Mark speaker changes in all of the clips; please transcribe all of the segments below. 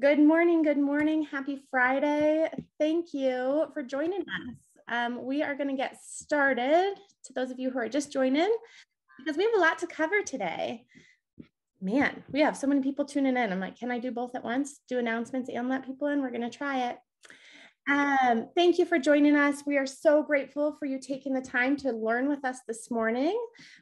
Speaker 1: Good morning. Good morning. Happy Friday. Thank you for joining us. We are going to get started to those of you who are just joining because we have a lot to cover today. Man, we have so many people tuning in. I'm like, can I do both at once? Do announcements and let people in? We're going to try it. Thank you for joining us. We are so grateful for you taking the time to learn with us this morning.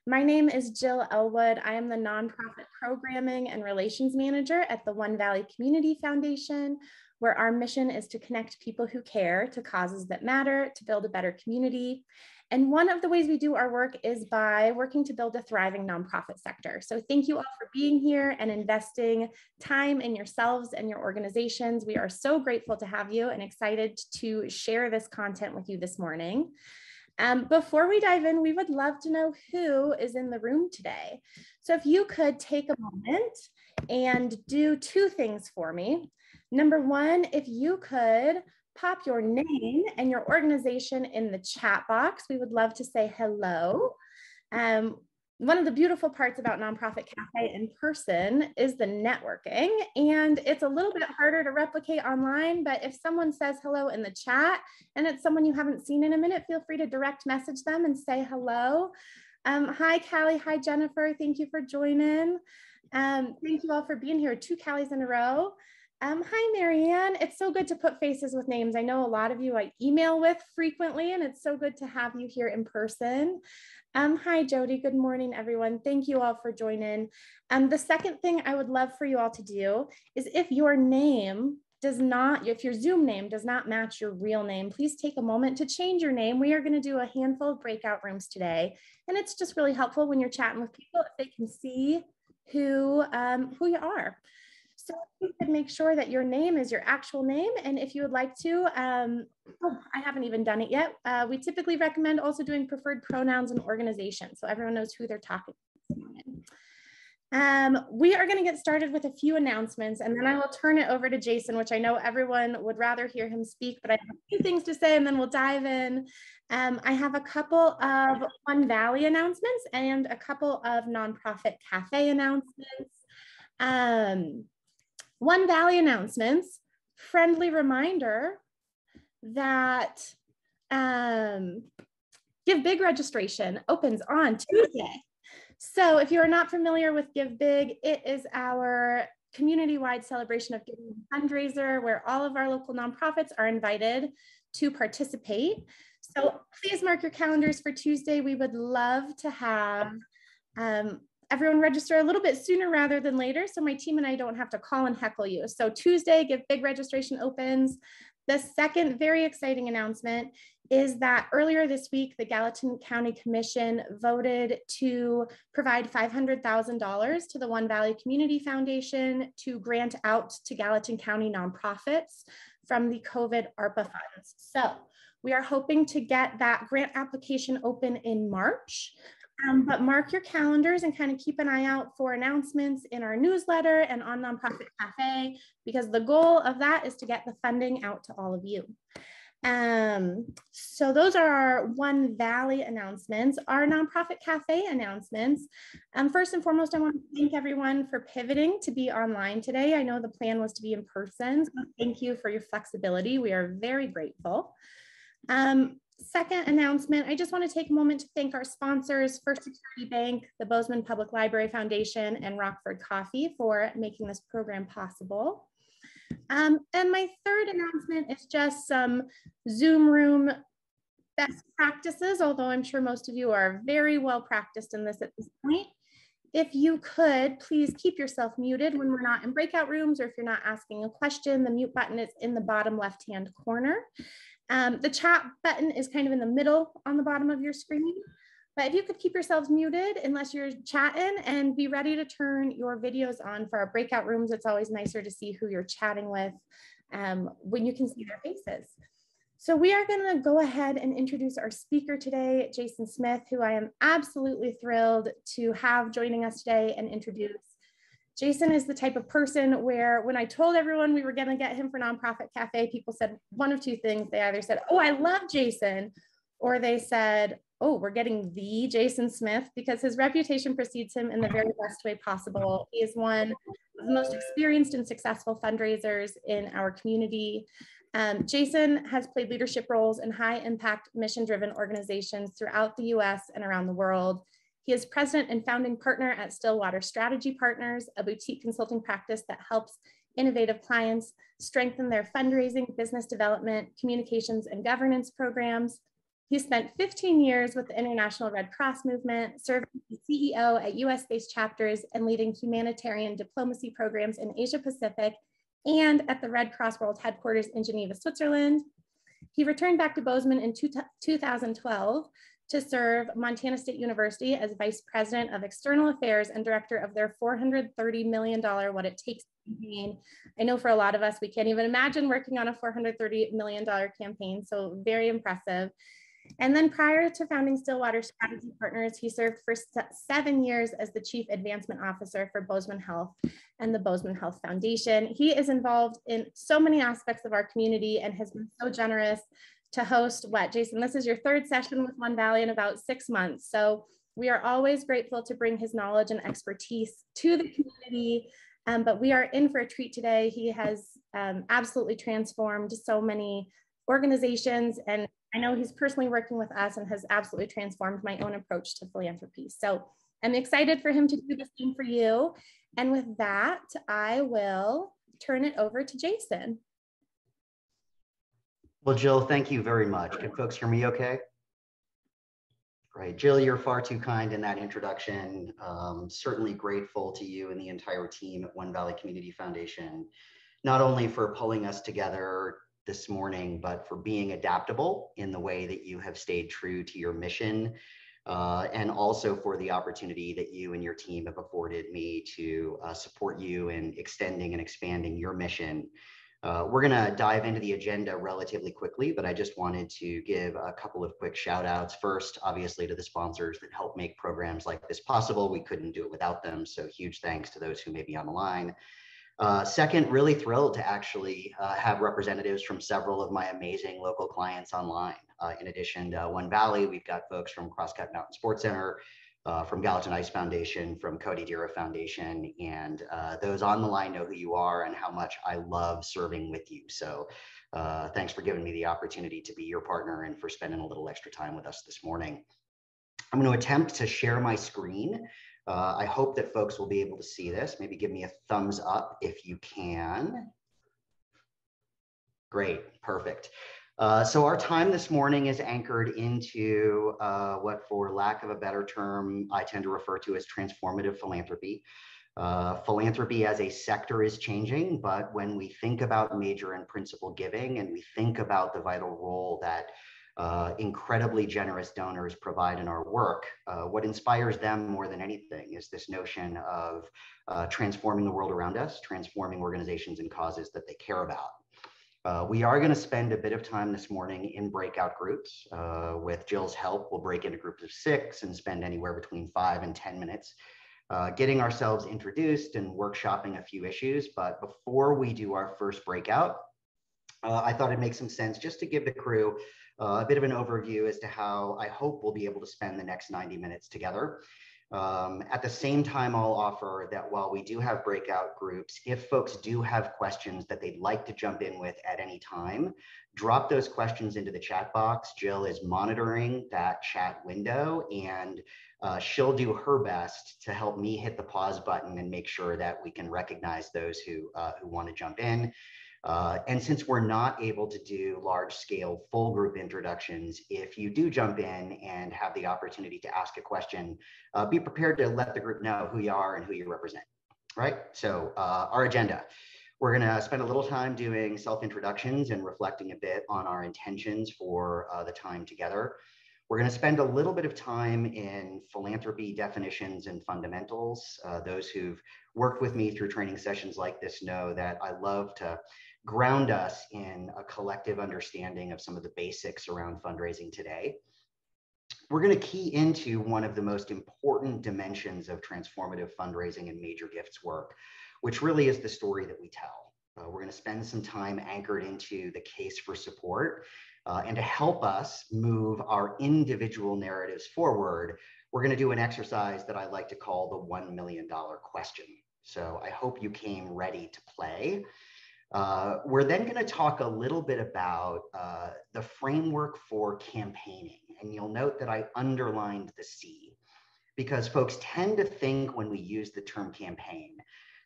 Speaker 1: My name is Jill Elwood. I am the Nonprofit Programming and Relations Manager at the One Valley Community Foundation, where our mission is to connect people who care to causes that matter, to build a better community. And one of the ways we do our work is by working to build a thriving nonprofit sector. So thank you all for being here and investing time in yourselves and your organizations. We are so grateful to have you and excited to share this content with you this morning. Before we dive in, we would love to know who is in the room today. So if you could take a moment and do two things for me. Number one, if you could pop your name and your organization in the chat box. We would love to say hello. One of the beautiful parts about Nonprofit Cafe in person is the networking, and it's a little bit harder to replicate online, but if someone says hello in the chat and it's someone you haven't seen in a minute, feel free to direct message them and say hello. Hi, Callie. Hi, Jennifer. Thank you for joining. Thank you all for being here. 2 Callies in a row. Hi, Marianne. It's so good to put faces with names. I know a lot of you I email with frequently, and it's so good to have you here in person. Hi, Jody. Good morning, everyone. Thank you all for joining. The second thing I would love for you all to do is if your name if your Zoom name does not match your real name, please take a moment to change your name. We are going to do a handful of breakout rooms today, and it's just really helpful when you're chatting with people if they can see who you are. So you could make sure that your name is your actual name. And if you would like to, I haven't even done it yet. We typically recommend also doing preferred pronouns and organization, so everyone knows who they're talking to. We are going to get started with a few announcements, and then I will turn it over to Jason, which I know everyone would rather hear him speak, but I have a few things to say, and then we'll dive in. I have a couple of One Valley announcements and a couple of Nonprofit Cafe announcements. One Valley announcements, friendly reminder that Give Big registration opens on Tuesday. So if you are not familiar with Give Big, it is our community-wide celebration of giving fundraiser where all of our local nonprofits are invited to participate. So please mark your calendars for Tuesday. We would love to have everyone register a little bit sooner rather than later, so my team and I don't have to call and heckle you. So Tuesday, Give Big registration opens. The second very exciting announcement is that earlier this week, the Gallatin County Commission voted to provide $500,000 to the One Valley Community Foundation to grant out to Gallatin County nonprofits from the COVID ARPA funds. So we are hoping to get that grant application open in March. But mark your calendars and kind of keep an eye out for announcements in our newsletter and on Nonprofit Cafe, because the goal of that is to get the funding out to all of you. So those are our One Valley announcements. Our Nonprofit Cafe announcements. First and foremost, I want to thank everyone for pivoting to be online today. I know the plan was to be in person, so thank you for your flexibility. We are very grateful. Second announcement, I just want to take a moment to thank our sponsors, First Security Bank, the Bozeman Public Library Foundation, and Rockford Coffee for making this program possible. And my third announcement is just some Zoom room best practices, although I'm sure most of you are very well practiced in this at this point. If you could, please keep yourself muted when we're not in breakout rooms, or if you're not asking a question, the mute button is in the bottom left-hand corner. The chat button is kind of in the middle on the bottom of your screen, but if you could keep yourselves muted unless you're chatting, and be ready to turn your videos on for our breakout rooms. It's always nicer to see who you're chatting with when you can see their faces. So we are going to go ahead and introduce our speaker today, Jason Smith, who I am absolutely thrilled to have joining us today and introduce. Jason is the type of person where when I told everyone we were going to get him for Nonprofit Cafe, people said one of two things. They either said, oh, I love Jason, or they said, oh, we're getting the Jason Smith, because his reputation precedes him in the very best way possible. He is one the most experienced and successful fundraisers in our community. Jason has played leadership roles in high-impact, mission-driven organizations throughout the US and around the world. He is president and founding partner at Stillwater Strategy Partners, a boutique consulting practice that helps innovative clients strengthen their fundraising, business development, communications, and governance programs. He spent 15 years with the International Red Cross movement, serving as CEO at US-based chapters and leading humanitarian diplomacy programs in Asia Pacific and at the Red Cross World Headquarters in Geneva, Switzerland. He returned back to Bozeman in 2012 to serve Montana State University as Vice President of External Affairs and Director of their $430 million What It Takes campaign. I know for a lot of us, we can't even imagine working on a $430 million campaign, so very impressive. And then prior to founding Stillwater Strategy Partners, he served for 7 years as the Chief Advancement Officer for Bozeman Health and the Bozeman Health Foundation. He is involved in so many aspects of our community and has been so generous to host Jason, this is your third session with One Valley in about 6 months. So we are always grateful to bring his knowledge and expertise to the community, but we are in for a treat today. He has absolutely transformed so many organizations, and I know he's personally working with us and has absolutely transformed my own approach to philanthropy. So I'm excited for him to do the same for you. And with that, I will turn it over to Jason.
Speaker 2: Well, Jill, thank you very much. Can folks hear me okay? Great. Jill, you're far too kind in that introduction. Certainly grateful to you and the entire team at One Valley Community Foundation, not only for pulling us together this morning, but for being adaptable in the way that you have stayed true to your mission, and also for the opportunity that you and your team have afforded me to support you in extending and expanding your mission. We're going to dive into the agenda relatively quickly, but I just wanted to give a couple of quick shout outs. First, obviously, to the sponsors that help make programs like this possible. We couldn't do it without them. So huge thanks to those who may be on the line. Second, really thrilled to actually have representatives from several of my amazing local clients online. In addition to One Valley, we've got folks from Crosscut Mountain Sports Center, from Gallatin Ice Foundation, from Cody Dira Foundation, and those on the line know who you are and how much I love serving with you. So thanks for giving me the opportunity to be your partner and for spending a little extra time with us this morning. I'm going to attempt to share my screen. I hope that folks will be able to see this. Maybe give me a thumbs up if you can. Great, perfect. So our time this morning is anchored into what, for lack of a better term, I tend to refer to as transformative philanthropy. Philanthropy as a sector is changing, but when we think about major and principal giving and we think about the vital role that incredibly generous donors provide in our work, what inspires them more than anything is this notion of transforming the world around us, transforming organizations and causes that they care about. We are going to spend a bit of time this morning in breakout groups. With Jill's help, we'll break into groups of 6 and spend anywhere between 5 and 10 minutes getting ourselves introduced and workshopping a few issues. But before we do our first breakout, I thought it'd make some sense just to give the crew a bit of an overview as to how I hope we'll be able to spend the next 90 minutes together. At the same time, I'll offer that while we do have breakout groups, if folks do have questions that they'd like to jump in with at any time, drop those questions into the chat box. Jill is monitoring that chat window, and she'll do her best to help me hit the pause button and make sure that we can recognize those who want to jump in. And since we're not able to do large-scale full group introductions, if you do jump in and have the opportunity to ask a question, be prepared to let the group know who you are and who you represent, right? So our agenda. We're going to spend a little time doing self-introductions and reflecting a bit on our intentions for the time together. We're going to spend a little bit of time in philanthropy definitions and fundamentals. Those who've worked with me through training sessions like this know that I love to ground us in a collective understanding of some of the basics around fundraising today. We're going to key into one of the most important dimensions of transformative fundraising and major gifts work, which really is the story that we tell. We're going to spend some time anchored into the case for support. And to help us move our individual narratives forward, we're going to do an exercise that I like to call the $1 million question. So I hope you came ready to play. We're then going to talk a little bit about the framework for campaigning. And you'll note that I underlined the C, because folks tend to think when we use the term campaign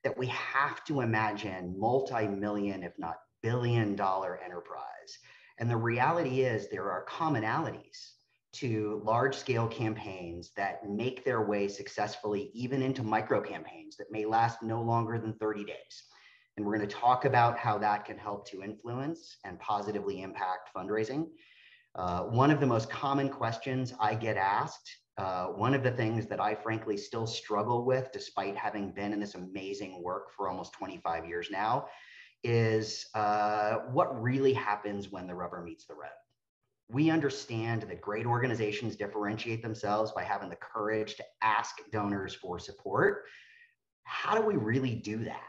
Speaker 2: that we have to imagine multi-million, if not billion-dollar enterprise. And the reality is there are commonalities to large-scale campaigns that make their way successfully even into micro campaigns that may last no longer than 30 days. And we're going to talk about how that can help to influence and positively impact fundraising. One of the most common questions I get asked, one of the things that I frankly still struggle with, despite having been in this amazing work for almost 25 years now, is what really happens when the rubber meets the road. We understand that great organizations differentiate themselves by having the courage to ask donors for support. How do we really do that?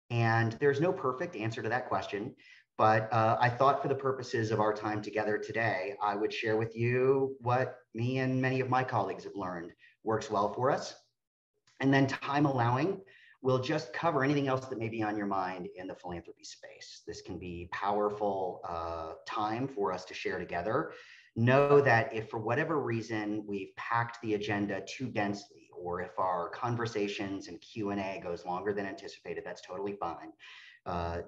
Speaker 2: And there's no perfect answer to that question, but I thought for the purposes of our time together today, I would share with you what me and many of my colleagues have learned works well for us. And then, time allowing, we'll just cover anything else that may be on your mind in the philanthropy space. This can be powerful time for us to share together. Know that if for whatever reason we've packed the agenda too densely, or if our conversations and Q&A goes longer than anticipated, that's totally fine.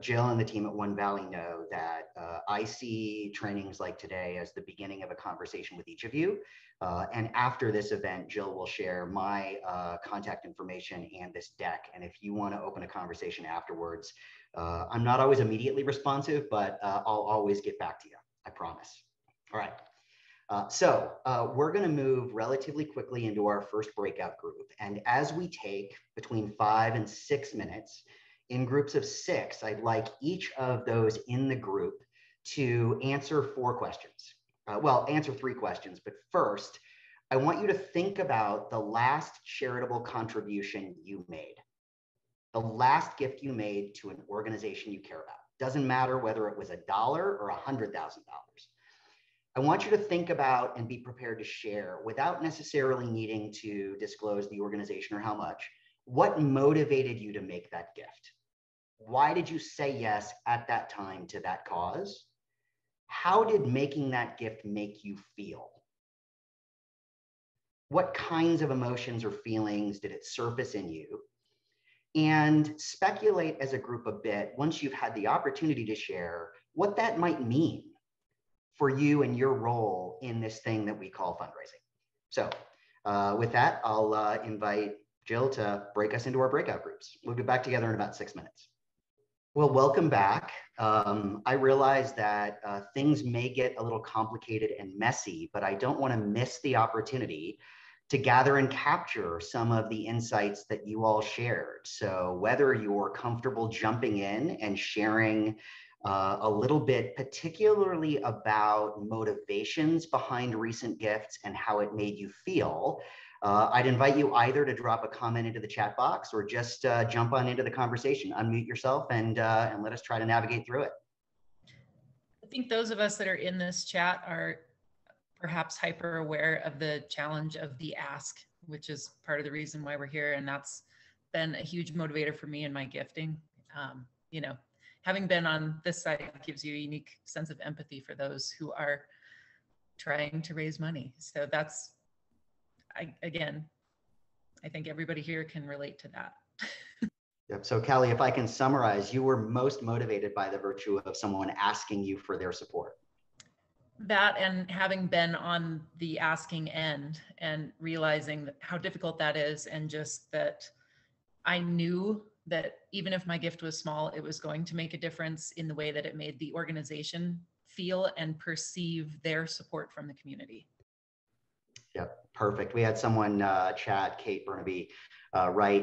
Speaker 2: Jill and the team at One Valley know that I see trainings like today as the beginning of a conversation with each of you. And after this event, Jill will share my contact information and this deck. And if you want to open a conversation afterwards, I'm not always immediately responsive, but I'll always get back to you, I promise. All right. So we're going to move relatively quickly into our first breakout group. And as we take between 5 and 6 minutes, in groups of 6, I'd like each of those in the group to answer 4 questions. Well, answer 3 questions, but first, I want you to think about the last charitable contribution you made, the last gift you made to an organization you care about. Doesn't matter whether it was $1 or $100,000. I want you to think about and be prepared to share, without necessarily needing to disclose the organization or how much, what motivated you to make that gift. Why did you say yes at that time to that cause? How did making that gift make you feel? What kinds of emotions or feelings did it surface in you? And speculate as a group a bit, once you've had the opportunity to share, what that might mean for you and your role in this thing that we call fundraising. So with that, I'll invite Jill to break us into our breakout groups. We'll get back together in about 6 minutes. Well, welcome back. I realize that things may get a little complicated and messy, but I don't want to miss the opportunity to gather and capture some of the insights that you all shared. So whether you're comfortable jumping in and sharing a little bit, particularly about motivations behind recent gifts and how it made you feel, I'd invite you either to drop a comment into the chat box or just jump on into the conversation, unmute yourself, and let us try to navigate through it.
Speaker 3: I think those of us that are in this chat are perhaps hyper aware of the challenge of the ask, which is part of the reason why we're here. And that's been a huge motivator for me in my gifting. You know, having been on this side gives you a unique sense of empathy for those who are trying to raise money. So that's, again, I think everybody here can relate to that.
Speaker 2: Yep. So Callie, if I can summarize, you were most motivated by the virtue of someone asking you for their support.
Speaker 3: That, and having been on the asking end and realizing how difficult that is, and just that I knew that even if my gift was small, it was going to make a difference in the way that it made the organization feel and perceive their support from the community.
Speaker 2: Yep, perfect. We had someone chat, Kate Burnaby,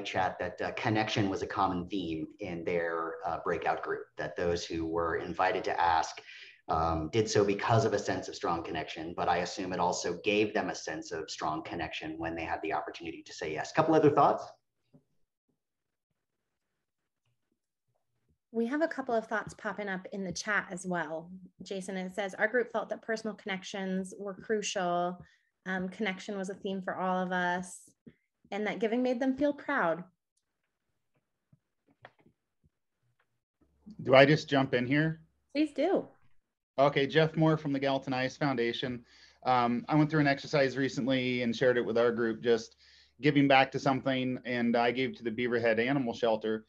Speaker 2: chat that connection was a common theme in their breakout group, that those who were invited to ask did so because of a sense of strong connection, but I assume it also gave them a sense of strong connection when they had the opportunity to say yes. A couple other thoughts?
Speaker 1: We have a couple of thoughts popping up in the chat as well. Jason, it says, our group felt that personal connections were crucial. Connection was a theme for all of us, and that giving made them feel proud.
Speaker 4: Do I just jump in here?
Speaker 1: Please do.
Speaker 4: Okay, Jeff Moore from the Galton Ice Foundation. I went through an exercise recently and shared it with our group, just giving back to something, and I gave to the Beaverhead Animal Shelter,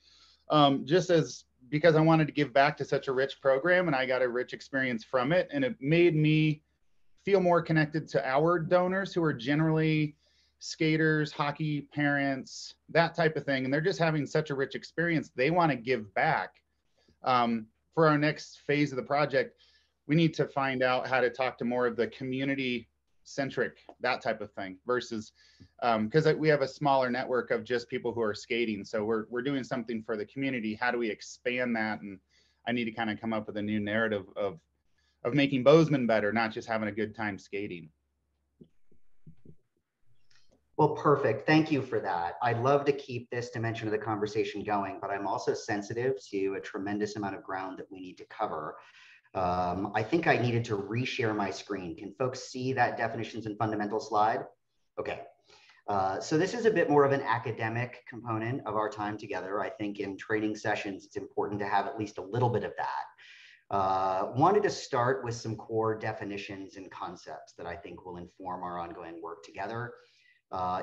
Speaker 4: because I wanted to give back to such a rich program, and I got a rich experience from it, and it made me feel more connected to our donors, who are generally skaters, hockey parents, that type of thing, and they're just having such a rich experience. They want to give back. For our next phase of the project, we need to find out how to talk to more of the community centric, that type of thing, versus because we have a smaller network of just people who are skating. So we're doing something for the community. How do we expand that? And I need to kind of come up with a new narrative of making Bozeman better, not just having a good time skating.
Speaker 2: Well, perfect. Thank you for that. I'd love to keep this dimension of the conversation going, but I'm also sensitive to a tremendous amount of ground that we need to cover. I think I needed to reshare my screen. Can folks see that definitions and fundamentals slide? Okay. So this is a bit more of an academic component of our time together. I think in training sessions, it's important to have at least a little bit of that. Wanted to start with some core definitions and concepts that I think will inform our ongoing work together.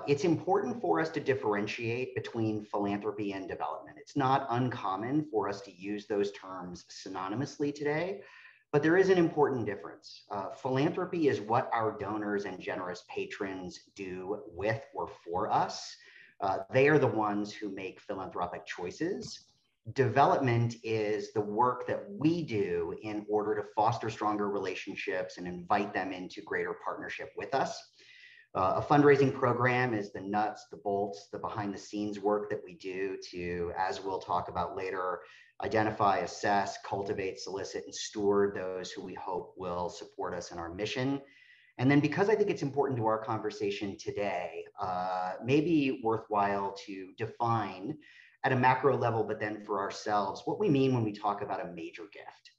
Speaker 2: It's important for us to differentiate between philanthropy and development. It's not uncommon for us to use those terms synonymously today, but there is an important difference. Philanthropy is what our donors and generous patrons do with or for us. They are the ones who make philanthropic choices. Development is the work that we do in order to foster stronger relationships and invite them into greater partnership with us. A fundraising program is the nuts, the bolts, the behind the scenes work that we do to, as we'll talk about later, identify, assess, cultivate, solicit, and steward those who we hope will support us in our mission. And then, because I think it's important to our conversation today, maybe worthwhile to define at a macro level, but then for ourselves, what we mean when we talk about a major gift.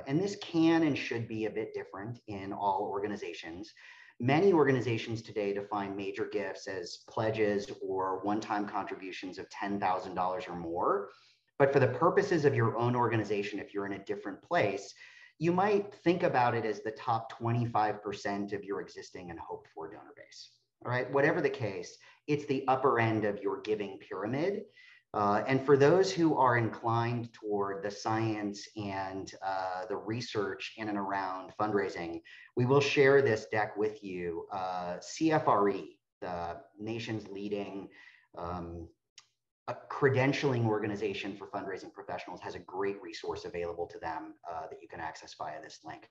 Speaker 2: And this can and should be a bit different in all organizations. Many organizations today define major gifts as pledges or one-time contributions of $10,000 or more. But for the purposes of your own organization, if you're in a different place, you might think about it as the top 25% of your existing and hoped for donor base. All right, whatever the case, it's the upper end of your giving pyramid. And for those who are inclined toward the science and the research in and around fundraising, we will share this deck with you. CFRE, the nation's leading credentialing organization for fundraising professionals, has a great resource available to them that you can access via this link.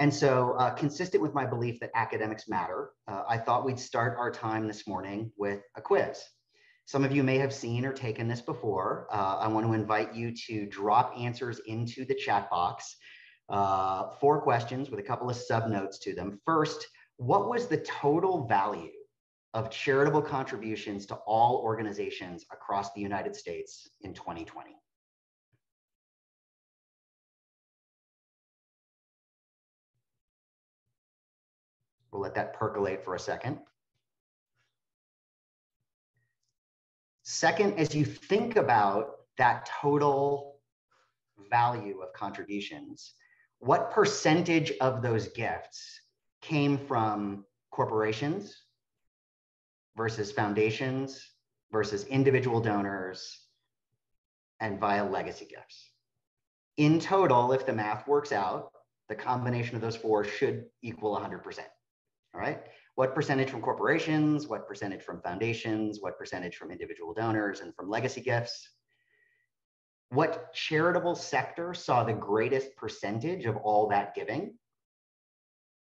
Speaker 2: And so, consistent with my belief that academics matter, I thought we'd start our time this morning with a quiz. Some of you may have seen or taken this before. I want to invite you to drop answers into the chat box. 4 questions with a couple of sub-notes to them. First, what was the total value of charitable contributions to all organizations across the United States in 2020? We'll let that percolate for a second. Second, as you think about that total value of contributions, what percentage of those gifts came from corporations versus foundations versus individual donors and via legacy gifts? In total, if the math works out, the combination of those 4 should equal 100%. All right. What percentage from corporations, what percentage from foundations, what percentage from individual donors and from legacy gifts? What charitable sector saw the greatest percentage of all that giving?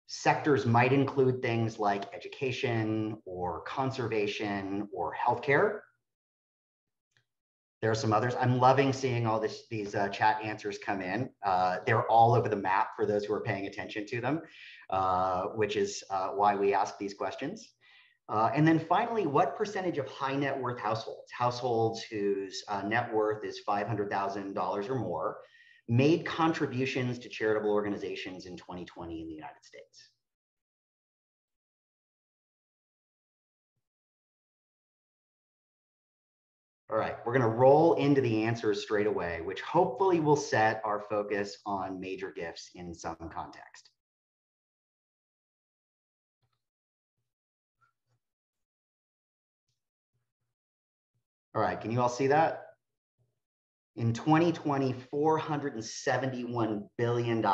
Speaker 2: Sectors might include things like education or conservation or healthcare. There are some others. I'm loving seeing all these chat answers come in. They're all over the map for those who are paying attention to them, which is why we ask these questions. And then finally, what percentage of high net worth households whose net worth is $500,000 or more, made contributions to charitable organizations in 2020 in the United States? All All right, we're going to roll into the answers straight away, which hopefully will set our focus on major gifts in some context. All right, can you all see that? In 2020, $471 billion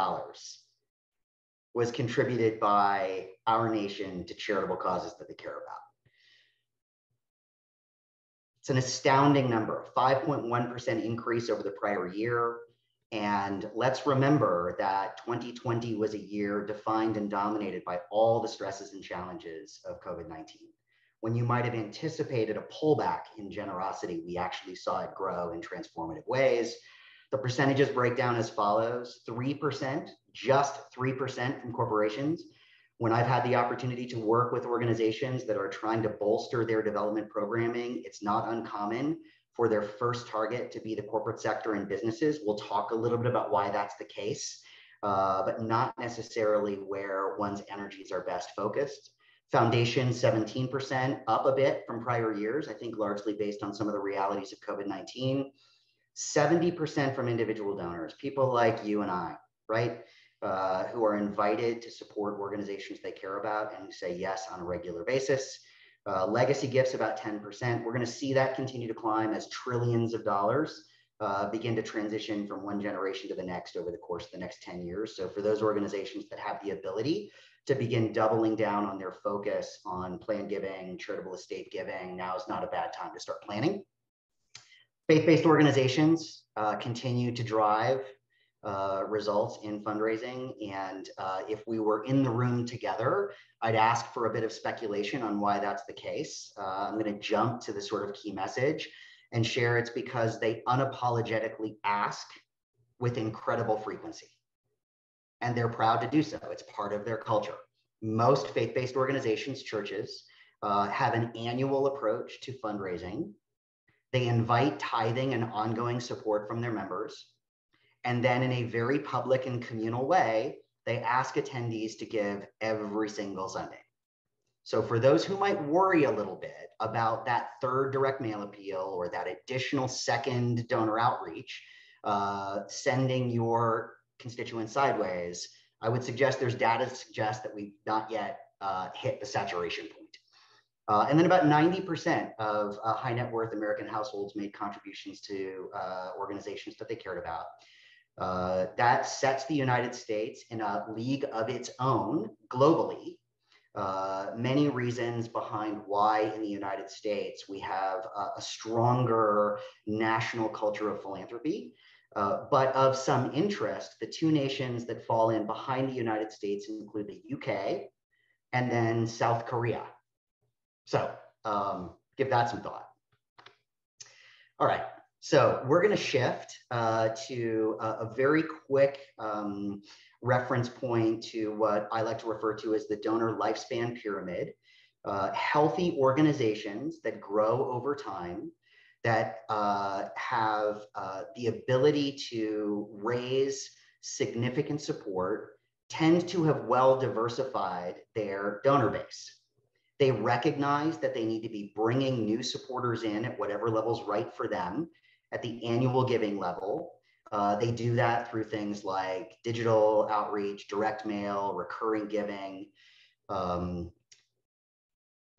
Speaker 2: was contributed by our nation to charitable causes that they care about. It's an astounding number, 5.1% increase over the prior year. And let's remember that 2020 was a year defined and dominated by all the stresses and challenges of COVID-19. When you might have anticipated a pullback in generosity, we actually saw it grow in transformative ways. The percentages break down as follows: 3%, just 3% from corporations. When I've had the opportunity to work with organizations that are trying to bolster their development programming, it's not uncommon for their first target to be the corporate sector and businesses. We'll talk a little bit about why that's the case, but not necessarily where one's energies are best focused. Foundation, 17%, up a bit from prior years, I think largely based on some of the realities of COVID-19. 70% from individual donors, people like you and I, right? Who are invited to support organizations they care about and who say yes on a regular basis. Legacy gifts, about 10%. We're going to see that continue to climb as trillions of dollars begin to transition from one generation to the next over the course of the next 10 years. So for those organizations that have the ability to begin doubling down on their focus on planned giving, charitable estate giving, now is not a bad time to start planning. Faith-based organizations continue to drive results in fundraising. And if we were in the room together, I'd ask for a bit of speculation on why that's the case. I'm going to jump to the sort of key message and share it's because they unapologetically ask with incredible frequency. And they're proud to do so. It's part of their culture. Most faith-based organizations, churches, have an annual approach to fundraising. They invite tithing and ongoing support from their members. And then in a very public and communal way, they ask attendees to give every single Sunday. So for those who might worry a little bit about that third direct mail appeal or that additional second donor outreach, sending your constituents sideways, I would suggest there's data to suggest that we've not yet hit the saturation point. And then about 90% of high net worth American households made contributions to organizations that they cared about. That sets the United States in a league of its own globally. Many reasons behind why in the United States we have a stronger national culture of philanthropy. But of some interest, the two nations that fall in behind the United States include the UK and then South Korea. So give that some thought. All right. So we're going to shift to a very quick reference point to what I like to refer to as the donor lifespan pyramid. Healthy organizations that grow over time, that have the ability to raise significant support, tend to have well diversified their donor base. They recognize that they need to be bringing new supporters in at whatever level's right for them at the annual giving level. They do that through things like digital outreach, direct mail, recurring giving.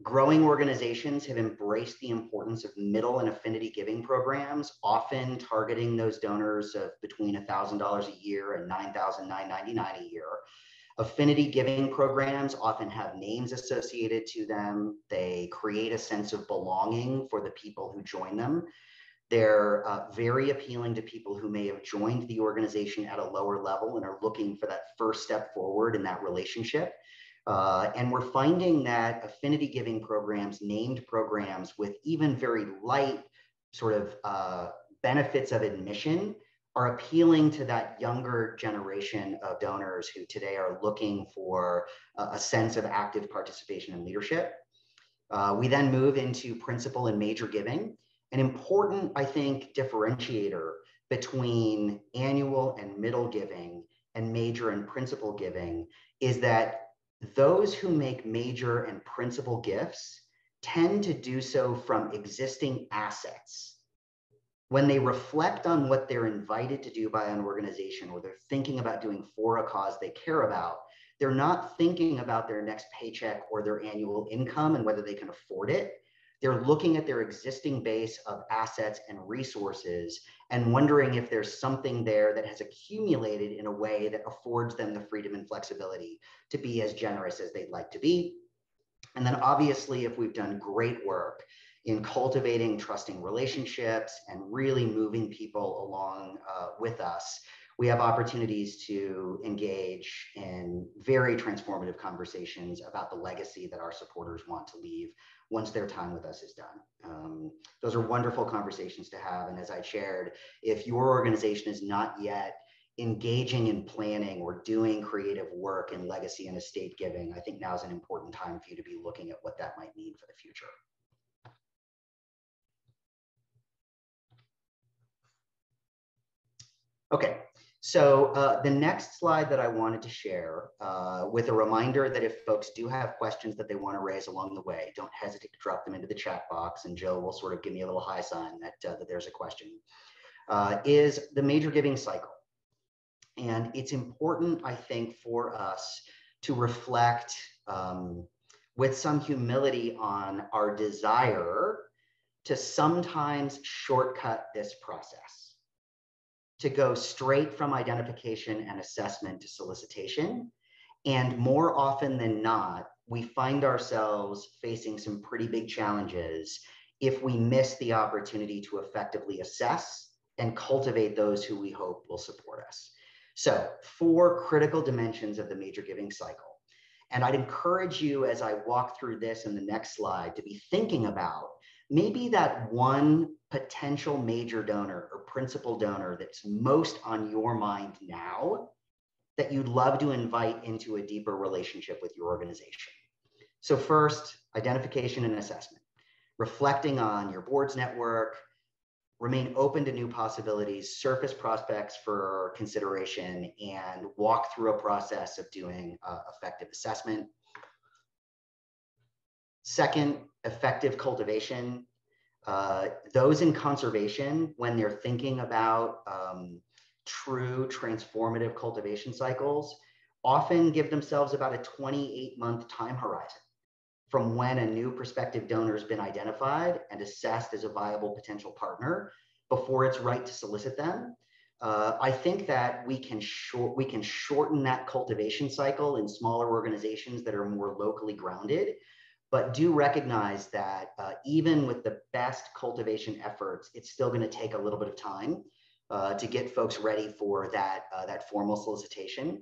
Speaker 2: Growing organizations have embraced the importance of middle and affinity giving programs, often targeting those donors of between $1,000 a year and $9,999 a year. Affinity giving programs often have names associated to them. They create a sense of belonging for the people who join them. They're very appealing to people who may have joined the organization at a lower level and are looking for that first step forward in that relationship. And we're finding that affinity giving programs, named programs with even very light sort of benefits of admission are appealing to that younger generation of donors who today are looking for a sense of active participation and leadership. We then move into principal and major giving. An important, I think, differentiator between annual and middle giving and major and principal giving is that those who make major and principal gifts tend to do so from existing assets when they reflect on what they're invited to do by an organization, or they're thinking about doing for a cause they care about, they're not thinking about their next paycheck or their annual income and whether they can afford it. They're looking at their existing base of assets and resources and wondering if there's something there that has accumulated in a way that affords them the freedom and flexibility to be as generous as they'd like to be. And then obviously, if we've done great work in cultivating trusting relationships and really moving people along with us, we have opportunities to engage in very transformative conversations about the legacy that our supporters want to leave once their time with us is done. Those are wonderful conversations to have. And as I shared, if your organization is not yet engaging in planning or doing creative work in legacy and estate giving, I think now is an important time for you to be looking at what that might mean for the future. Okay, so the next slide that I wanted to share with a reminder that if folks do have questions that they want to raise along the way, don't hesitate to drop them into the chat box, and Jill will sort of give me a little high sign that, that there's a question, is the major giving cycle. And it's important, I think, for us to reflect with some humility on our desire to sometimes shortcut this process, to go straight from identification and assessment to solicitation. And more often than not, we find ourselves facing some pretty big challenges if we miss the opportunity to effectively assess and cultivate those who we hope will support us. So 4 critical dimensions of the major giving cycle. And I'd encourage you, as I walk through this in the next slide, to be thinking about maybe that one potential major donor or principal donor that's most on your mind now that you'd love to invite into a deeper relationship with your organization. So first, identification and assessment, reflecting on your board's network, remain open to new possibilities, surface prospects for consideration, and walk through a process of doing effective assessment. Second, effective cultivation. Those in conservation, when they're thinking about true transformative cultivation cycles, often give themselves about a 28-month time horizon from when a new prospective donor has been identified and assessed as a viable potential partner before it's right to solicit them. I think that we can shorten that cultivation cycle in smaller organizations that are more locally grounded, but do recognize that even with the best cultivation efforts, it's still going to take a little bit of time to get folks ready for that formal solicitation.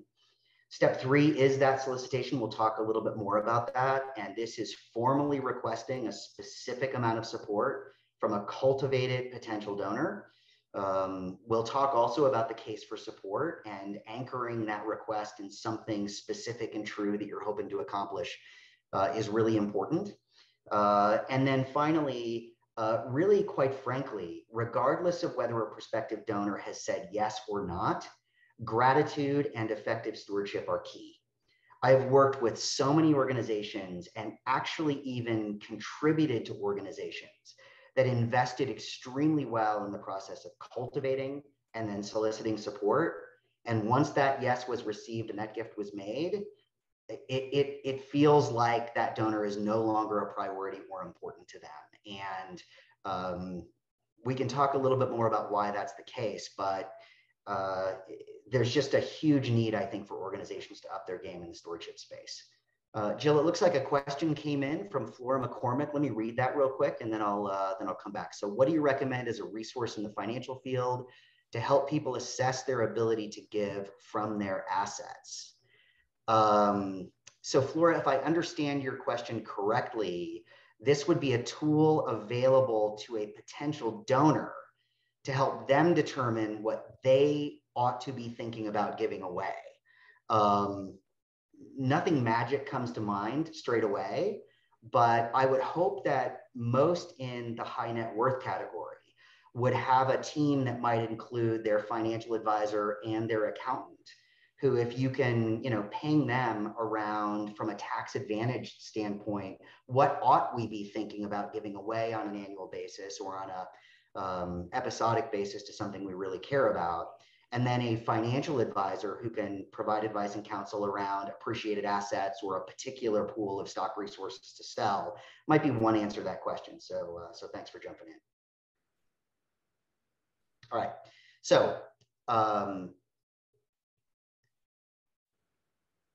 Speaker 2: Step 3 is that solicitation. We'll talk a little bit more about that. And this is formally requesting a specific amount of support from a cultivated potential donor. We'll talk also about the case for support and anchoring that request in something specific and true that you're hoping to accomplish is really important. And then finally, really quite frankly, regardless of whether a prospective donor has said yes or not, gratitude and effective stewardship are key. I've worked with so many organizations and actually even contributed to organizations that invested extremely well in the process of cultivating and then soliciting support. And once that yes was received and that gift was made, it feels like that donor is no longer a priority or important to them. And we can talk a little bit more about why that's the case, but there's just a huge need, I think, for organizations to up their game in the stewardship space. Jill, it looks like a question came in from Flora McCormick. Let me read that real quick, and then I'll come back. So, what do you recommend as a resource in the financial field to help people assess their ability to give from their assets? So, Flora, if I understand your question correctly, this would be a tool available to a potential donor to help them determine what they ought to be thinking about giving away. Nothing magic comes to mind straight away, but I would hope that most in the high net worth category would have a team that might include their financial advisor and their accountant, who, if you can, ping them around from a tax advantage standpoint, what ought we be thinking about giving away on an annual basis or on episodic basis to something we really care about. And then a financial advisor who can provide advice and counsel around appreciated assets or a particular pool of stock resources to sell might be one answer to that question. So thanks for jumping in. All right. So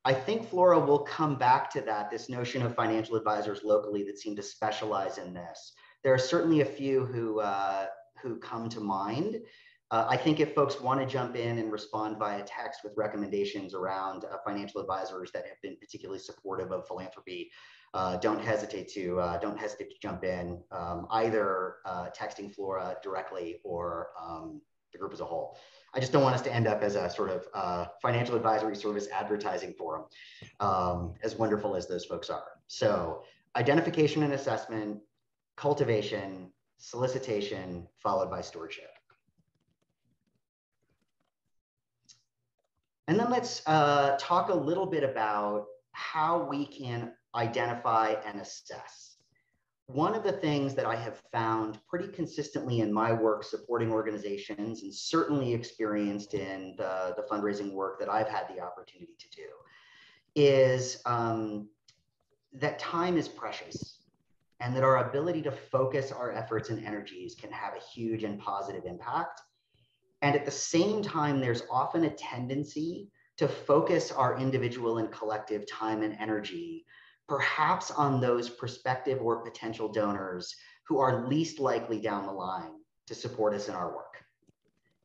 Speaker 2: I think Flora will come back to that, this notion of financial advisors locally that seem to specialize in this. There are certainly a few who come to mind. I think if folks want to jump in and respond via text with recommendations around financial advisors that have been particularly supportive of philanthropy, don't hesitate to jump in, either texting Flora directly or the group as a whole. I just don't want us to end up as a sort of financial advisory service advertising forum, as wonderful as those folks are. So identification and assessment, cultivation, solicitation, followed by stewardship. And then let's talk a little bit about how we can identify and assess. One of the things that I have found pretty consistently in my work supporting organizations, and certainly experienced in the fundraising work that I've had the opportunity to do, is that time is precious, and that our ability to focus our efforts and energies can have a huge and positive impact. And at the same time, there's often a tendency to focus our individual and collective time and energy, perhaps on those prospective or potential donors who are least likely down the line to support us in our work.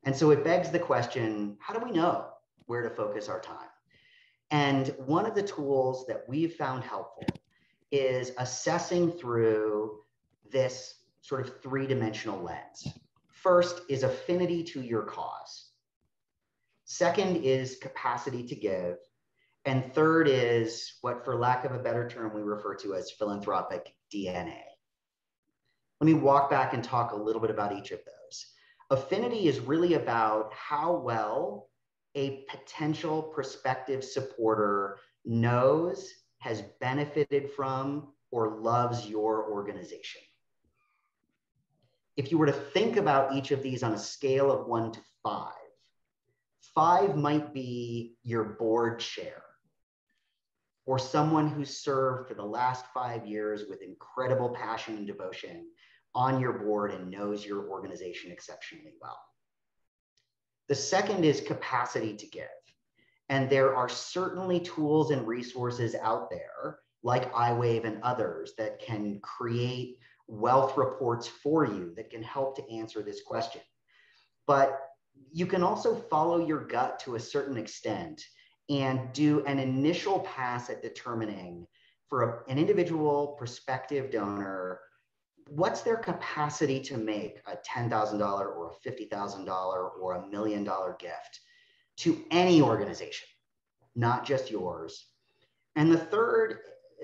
Speaker 2: And so it begs the question, how do we know where to focus our time? And one of the tools that we've found helpful is assessing through this sort of three-dimensional lens. First is affinity to your cause. Second is capacity to give. And third is what, for lack of a better term, we refer to as philanthropic DNA. Let me walk back and talk a little bit about each of those. Affinity is really about how well a potential prospective supporter knows, has benefited from, or loves your organization. If you were to think about each of these on a scale of 1 to 5, 5 might be your board chair, or someone who served for the last 5 years with incredible passion and devotion on your board and knows your organization exceptionally well. The second is capacity to give. And there are certainly tools and resources out there, like iWave and others, that can create wealth reports for you that can help to answer this question. But you can also follow your gut to a certain extent and do an initial pass at determining for an individual prospective donor, what's their capacity to make a $10,000 or a $50,000 or $1 million gift to any organization, not just yours. And the third,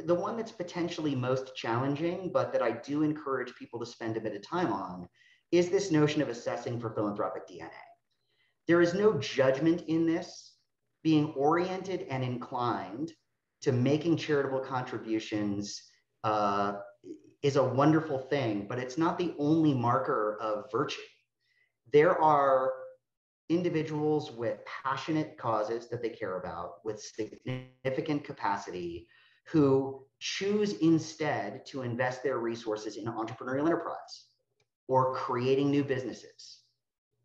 Speaker 2: the one that's potentially most challenging, but that I do encourage people to spend a bit of time on, is this notion of assessing for philanthropic DNA. There is no judgment in this. Being oriented and inclined to making charitable contributions is a wonderful thing, but it's not the only marker of virtue. There are individuals with passionate causes that they care about, with significant capacity, who choose instead to invest their resources in entrepreneurial enterprise or creating new businesses,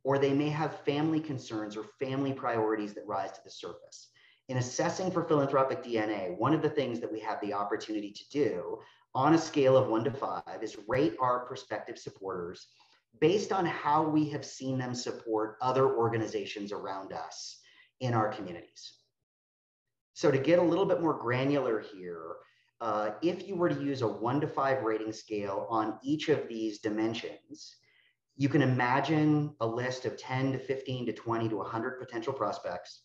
Speaker 2: or they may have family concerns or family priorities that rise to the surface. In assessing for philanthropic DNA, one of the things that we have the opportunity to do on a scale of 1 to 5 is rate our prospective supporters based on how we have seen them support other organizations around us in our communities. So to get a little bit more granular here, if you were to use a 1 to 5 rating scale on each of these dimensions, you can imagine a list of 10 to 15 to 20 to 100 potential prospects.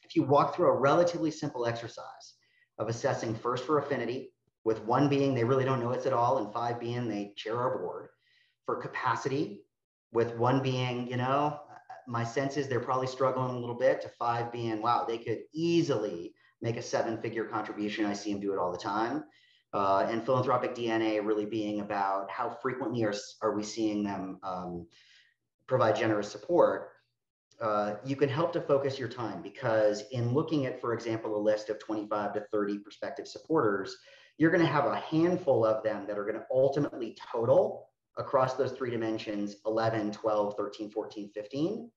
Speaker 2: If you walk through a relatively simple exercise of assessing first for affinity, with 1 being they really don't know us at all, and 5 being they chair our board. For capacity, with 1 being, you know, my sense is they're probably struggling a little bit, to 5 being, wow, they could easily make a 7-figure contribution. I see them do it all the time. and philanthropic DNA really being about how frequently are we seeing them provide generous support, you can help to focus your time, because in looking at, for example, a list of 25 to 30 prospective supporters, you're going to have a handful of them that are going to ultimately total across those three dimensions 11, 12, 13, 14, 15.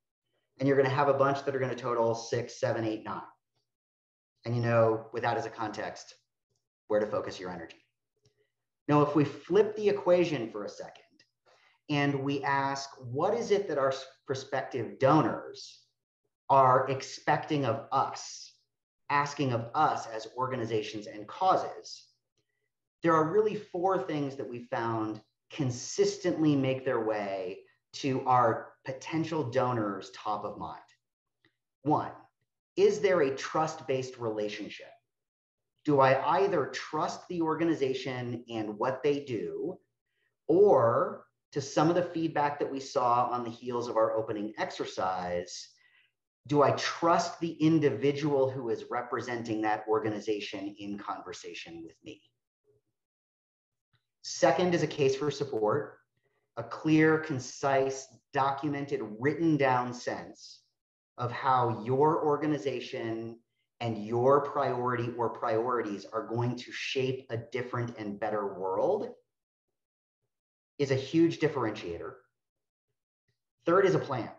Speaker 2: And you're going to have a bunch that are going to total 6, 7, 8, 9. And you know, with that as a context, where to focus your energy. Now, if we flip the equation for a second and we ask, what is it that our prospective donors are expecting of us, asking of us as organizations and causes? There are really four things that we found consistently make their way to our potential donors' top of mind. One, is there a trust-based relationship? Do I either trust the organization and what they do, or, to some of the feedback that we saw on the heels of our opening exercise, do I trust the individual who is representing that organization in conversation with me? Second is a case for support, a clear, concise, documented, written down sense of how your organization and your priority or priorities are going to shape a different and better world, is a huge differentiator. Third is a plan.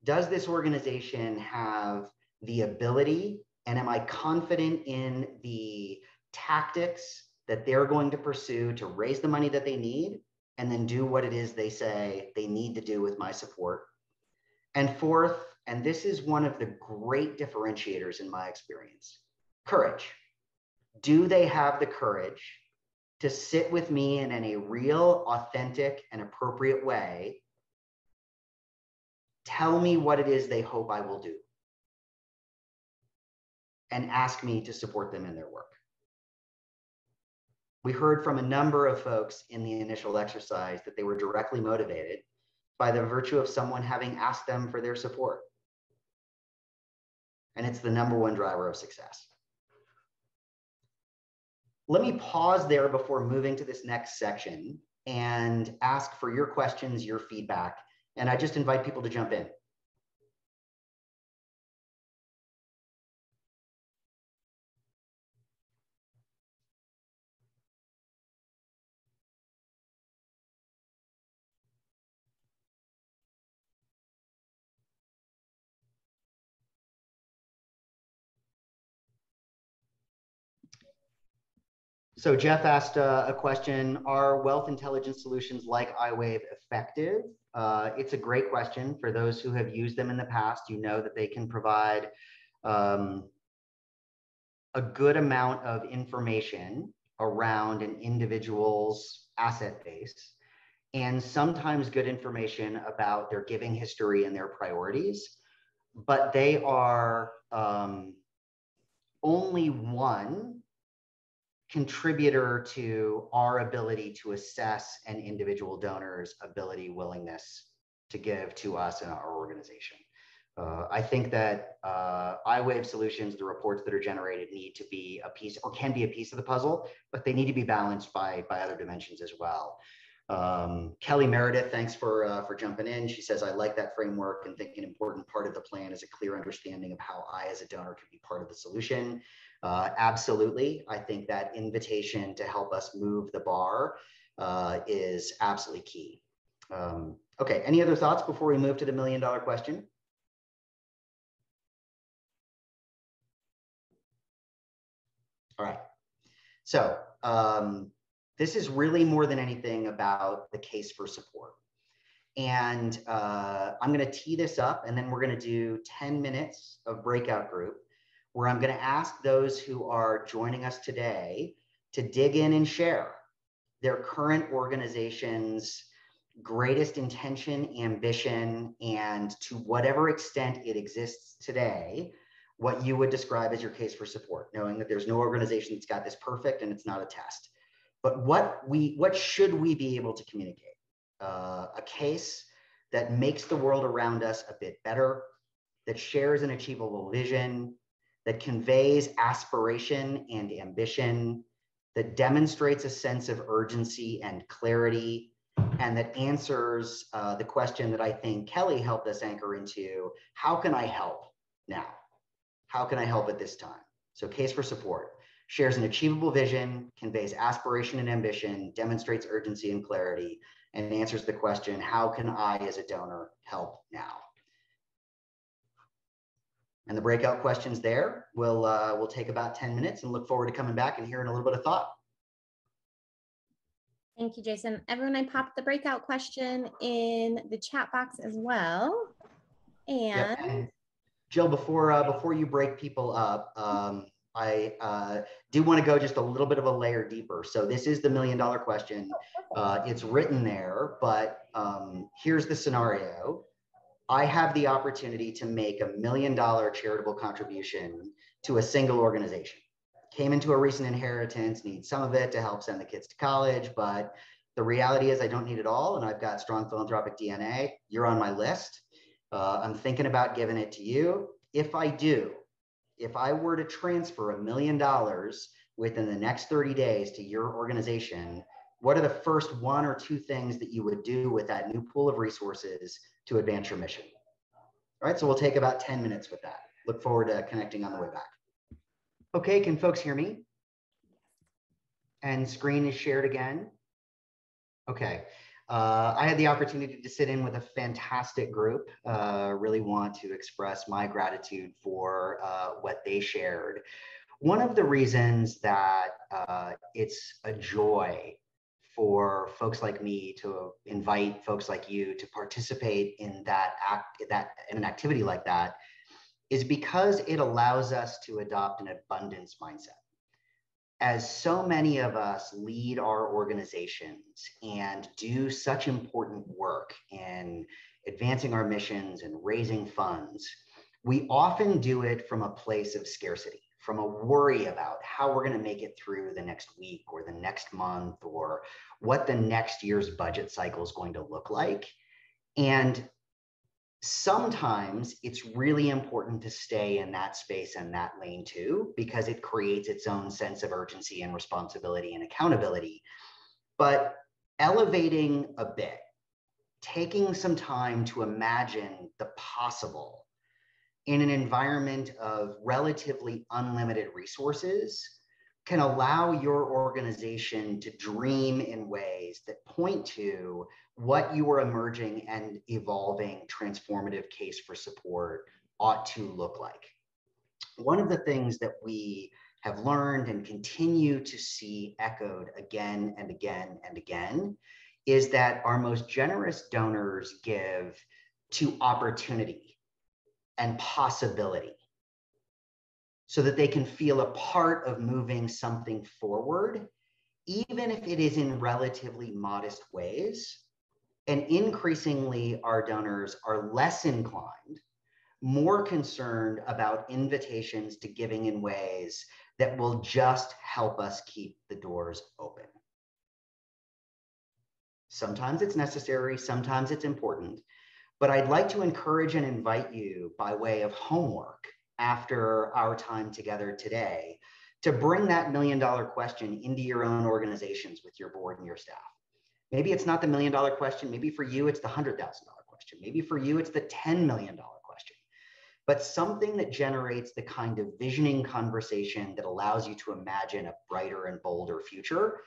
Speaker 2: Does this organization have the ability, and am I confident in the tactics that they're going to pursue to raise the money that they need and then do what it is they say they need to do with my support? And fourth, and this is one of the great differentiators in my experience, courage. Do they have the courage to sit with me and in a real, authentic, and appropriate way, tell me what it is they hope I will do, and ask me to support them in their work? We heard from a number of folks in the initial exercise that they were directly motivated by the virtue of someone having asked them for their support. And it's the number one driver of success. Let me pause there before moving to this next section and ask for your questions, your feedback, and I just invite people to jump in. So Jeff asked a question, are wealth intelligence solutions like iWave effective? It's a great question. For those who have used them in the past, you know that they can provide a good amount of information around an individual's asset base, and sometimes good information about their giving history and their priorities, but they are only one contributor to our ability to assess an individual donor's ability, willingness to give to us and our organization. I think that iWave solutions, the reports that are generated, need to be a piece, or can be a piece of the puzzle, but they need to be balanced by other dimensions as well. Kelly Meredith, thanks for jumping in. She says, I like that framework and think an important part of the plan is a clear understanding of how I as a donor can be part of the solution. Absolutely. I think that invitation to help us move the bar is absolutely key. Okay, any other thoughts before we move to the $1 million question? All right, so this is really more than anything about the case for support. And I'm going to tee this up, and then we're going to do 10 minutes of breakout group, where I'm going to ask those who are joining us today to dig in and share their current organization's greatest intention, ambition, and to whatever extent it exists today, what you would describe as your case for support, knowing that there's no organization that's got this perfect and it's not a test. But what should we be able to communicate? A case that makes the world around us a bit better, that shares an achievable vision, that conveys aspiration and ambition, that demonstrates a sense of urgency and clarity, and that answers the question that I think Kelly helped us anchor into: how can I help now? How can I help at this time? So case for support. Shares an achievable vision, conveys aspiration and ambition, demonstrates urgency and clarity, and answers the question, how can I as a donor help now? And the breakout questions there will take about 10 minutes, and look forward to coming back and hearing a little bit of thought.
Speaker 1: Thank you, Jason. Everyone, I popped the breakout question in the chat box as well. And,
Speaker 2: yep. And Jill, before you break people up, I do want to go just a little bit of a layer deeper. So this is the $1 million question. It's written there, but here's the scenario. I have the opportunity to make $1 million charitable contribution to a single organization. Came into a recent inheritance, need some of it to help send the kids to college, but the reality is I don't need it all, and I've got strong philanthropic DNA. You're on my list. I'm thinking about giving it to you. If I do, if I were to transfer $1 million within the next 30 days to your organization, what are the first 1 or 2 things that you would do with that new pool of resources to advance your mission? All right, so we'll take about 10 minutes with that. Look forward to connecting on the way back. Okay, can folks hear me? And screen is shared again. Okay. I had the opportunity to sit in with a fantastic group. Really want to express my gratitude for what they shared. One of the reasons that it's a joy for folks like me to invite folks like you to participate in an activity like that is because it allows us to adopt an abundance mindset. As so many of us lead our organizations and do such important work in advancing our missions and raising funds, we often do it from a place of scarcity, from a worry about how we're going to make it through the next week or the next month, or what the next year's budget cycle is going to look like. And sometimes it's really important to stay in that space and that lane too, because it creates its own sense of urgency and responsibility and accountability. But elevating a bit, taking some time to imagine the possible in an environment of relatively unlimited resources can allow your organization to dream in ways that point to what your emerging and evolving transformative case for support ought to look like. One of the things that we have learned and continue to see echoed again and again and again is that our most generous donors give to opportunity and possibility, so that they can feel a part of moving something forward, even if it is in relatively modest ways. And increasingly, our donors are less inclined, more concerned about invitations to giving in ways that will just help us keep the doors open. Sometimes it's necessary, sometimes it's important, but I'd like to encourage and invite you by way of homework after our time together today to bring that $1 million question into your own organizations with your board and your staff. Maybe it's not the $1 million question. Maybe for you, it's the $100,000 question. Maybe for you, it's the $10 million question. But something that generates the kind of visioning conversation that allows you to imagine a brighter and bolder future,